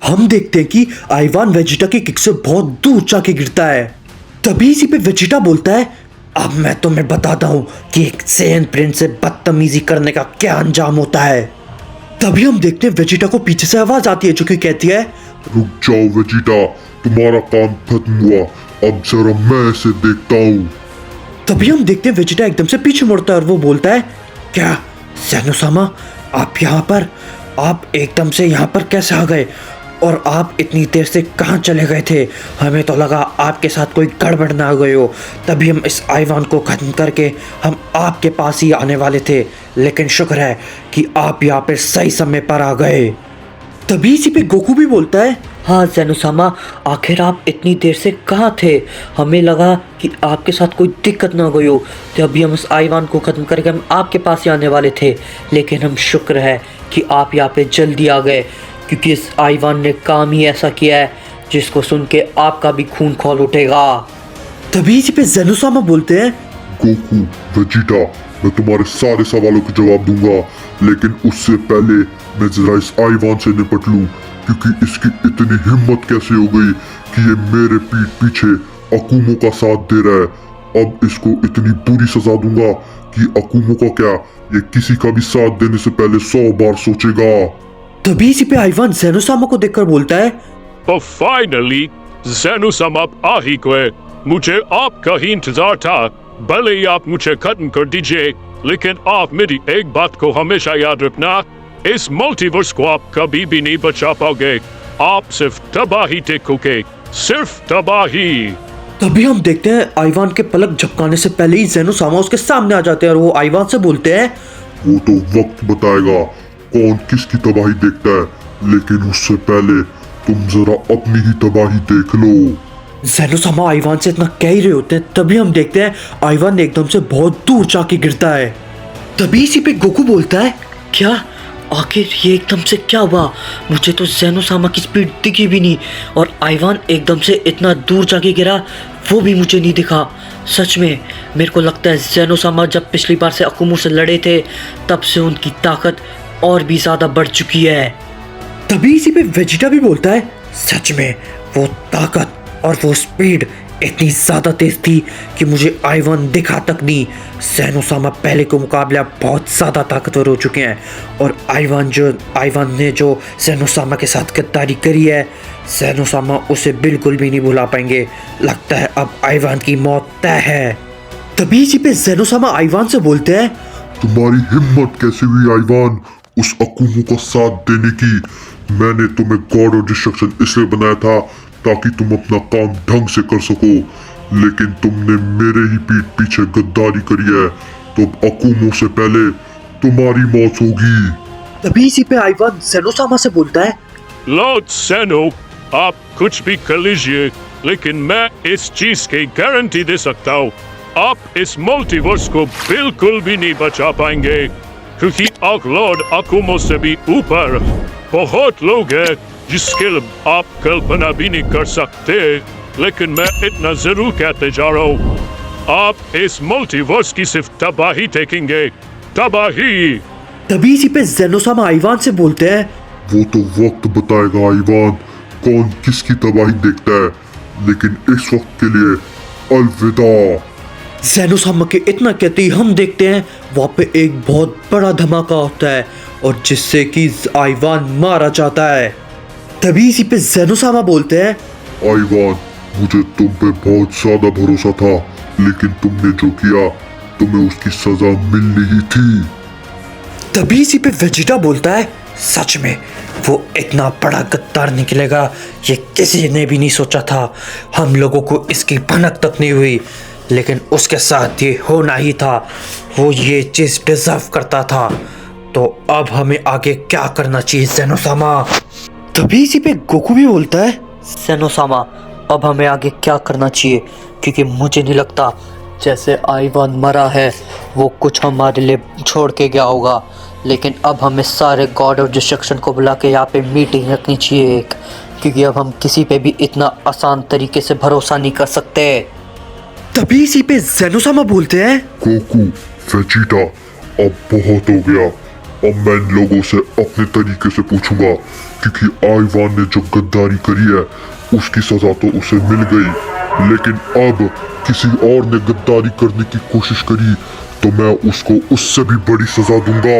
हम देखते हैं कि आइवान वेजिटा की किक से बहुत दूर जाके गिरता है। तभी इसी पे वेजिटा बोलता है, अब मैं तुम्हें बताता हूँ कि एक सेयन प्रिंस से बदतमीजी करने का क्या अंजाम होता है। तभी हम देखते हैं वेजिटा को पीछे से आवाज आती है जो कि कहती है, रुक जाओ वेजिटा, तुम्हारा काम खत्म हुआ, अब जरा मैं इसे देखता हूँ। तभी हम देखते हैं वेजिटा एकदम से पीछे मुड़ता है और वो बोलता है, क्या ज़ेनोसामा, आप यहाँ पर, आप एकदम से यहाँ पर कैसे आ गए और आप इतनी देर से कहाँ चले गए थे? हमें तो लगा आपके साथ कोई गड़बड़ ना हो गई हो, तभी हम इस आइवान को ख़त्म करके हम आपके पास ही आने वाले थे, लेकिन शुक्र है कि आप यहाँ पे सही समय पर आ गए। तभी इसी पे गोकू भी बोलता है, हाँ ज़ेनोसामा, आखिर आप इतनी देर से कहाँ थे? हमें लगा कि आपके साथ कोई दिक्कत ना गई हो, तो अभी हम उस आइवान को ख़त्म करके हम आपके पास ही आने वाले थे, लेकिन हम शुक्र है कि आप यहाँ पे जल्दी आ गए, क्योंकि इस आइवान ने काम ही ऐसा किया है जिसको सुन के आपका भी खून खौल उठेगा। तभी इसी पे ज़ेनोसामा बोलते हैं, गोकू, वेजिटा, मैं तुम्हारे सारे सवालों के जवाब दूंगा, लेकिन उससे पहले मैं जरा इस आइवान से निपट लूं, क्योंकि इसकी इतनी हिम्मत कैसे हो गई कि ये मेरे पीठ पीछे अकुमो का साथ दे रहा है। अब इसको इतनी बुरी सजा दूंगा कि अकुमो का क्या, ये किसी का भी साथ देने से पहले 100 बार सोचेगा। तभी इसी पे आइवान ज़ेनोसामा को देखकर बोलता है, तो फाइनली ज़ेनोसामा आप आ ही गए। मुझे आपका ही इंतजार था। भले ही आप मुझे खत्म कर दीजिए, लेकिन आप मेरी एक बात को हमेशा याद रखना, इस मल्टीवर्स को आप कभी भी नहीं बचा पाओगे। आप सिर्फ तबाही देखोगे, सिर्फ तबाही। तभी हम देखते हैं आइवान के पलक झपकाने से पहले ही ज़ेनोसामा उसके सामने आ जाते हैं और वो आइवान से बोलते हैं, वो तो वक्त बताएगा कौन किसकी तबाही देखता है, लेकिन उससे पहले तुम जरा अपनी ही तबाही देख लो। ज़ेनोसामा आइवान से इतना कह ही रहे होते हैं, तभी हम देखते हैं आइवान एकदम से बहुत दूर जाके गिरता है। तभी इसी पे गोकू बोलता है, क्या आखिर ये एकदम से क्या हुआ? मुझे तो ज़ेनोसामा की स्पीड दिखी भी नहीं और आइवान एकदम से इतना दूर जाके गिरा वो भी मुझे नहीं दिखा। सच में मेरे को लगता है ज़ेनोसामा जब पिछली बार से अकुमो से लड़े थे तब से उनकी ताकत और भी ज़्यादा बढ़ चुकी है। तभी इसी पे वेजिटा भी बोलता है, सच में वो ताकत और वो स्पीड इतनी ज़्यादा तेज थी कि मुझे आइवान दिखा तक नहीं। ज़ेनोसामा पहले के मुकाबले अब बहुत ज़्यादा ताकतवर हो चुके हैं और आइवान ने जो ज़ेनोसामा के साथ गद्दारी करी है, ज़ेनोसामा उसे बिल्कुल भी नहीं भुला पाएंगे। लगता है अब आइवान की मौत तय है। तभी इसी पे ज़ेनोसामा आइवान से बोलते हैं, तुम्हारी हिम्मत कैसे हुई आइवान उस अकुमो का साथ देने की? मैंने तुम्हें गॉड ऑफ डिस्ट्रक्शन इसलिए बनाया था ताकि तुम अपना काम ढंग से कर सको, लेकिन तुमने मेरे ही पीठ पीछे गद्दारी करी है, तो अब अकुमो से पहले तुम्हारी मौत होगी। तभी इसी पे आइवान ज़ेनोसामा से बोलता है, लॉर्ड ज़ेनो, आप कुछ भी कर लीजिए, लेकिन मैं इस चीज की गारंटी दे सकता हूँ, आप इस मल्टीवर्स को बिल्कुल भी नहीं बचा पाएंगे, क्योंकि लॉर्ड अकुमो से भी ऊपर बहुत लोग हैं जिसके आप कल्पना भी नहीं कर सकते। लेकिन मैं इतना जरूर कहते जा रहा हूँ, आप इस मल्टीवर्स की सिर्फ तबाही देखेंगे, तबाही। तभी इसी पे ज़ेनोसामा आइवान से बोलते हैं, वो तो वक्त बताएगा आइवान कौन किसकी तबाही देखता है, लेकिन इस वक्त के लिए अलविदा। ज़ेनोसामा के इतना कहते ही हम देखते हैं वहाँ पे एक बहुत बड़ा धमाका होता है और जिससे कि आइवान मारा जाता है। तभी इसी पे ज़ेनोसामा बोलते हैं, आइवान, मुझे तुम पे बहुत ज्यादा भरोसा था, लेकिन तुमने जो किया तुम्हें उसकी सजा मिलनी ही थी। तभी इसी पे वेजिटा बोलता है, सच में वो इतना बड़ा गद्दार निकलेगा ये किसी ने भी नहीं सोचा था। हम लोगों को इसकी भनक तक नहीं हुई, लेकिन उसके साथ ये होना ही था, वो ये चीज़ डिजर्व करता था। तो अब हमें आगे क्या करना चाहिए ज़ेनोसामा? तभी इसी पे गोकू भी बोलता है, ज़ेनोसामा, अब हमें आगे क्या करना चाहिए, क्योंकि मुझे नहीं लगता जैसे आइवान मरा है वो कुछ हमारे लिए छोड़ के गया होगा, लेकिन अब हमें सारे गॉड ऑफ डिस्ट्रक्शन को बुला के यहाँ पे मीटिंग रखनी चाहिए एक, क्योंकि अब हम किसी पे भी इतना आसान तरीके से भरोसा नहीं कर सकते। तभी इसी पे ज़ेनोसामा बोलते हैं, गोकू, वेजिटा, अब बहुत हो गया। अब मैं इन लोगों से अपने तरीके से पूछूंगा क्योंकि आइवान ने जो गद्दारी करी है उसकी सजा तो उसे मिल गई, लेकिन अब किसी और ने गद्दारी करने की कोशिश करी तो मैं उसको उससे भी बड़ी सजा दूंगा।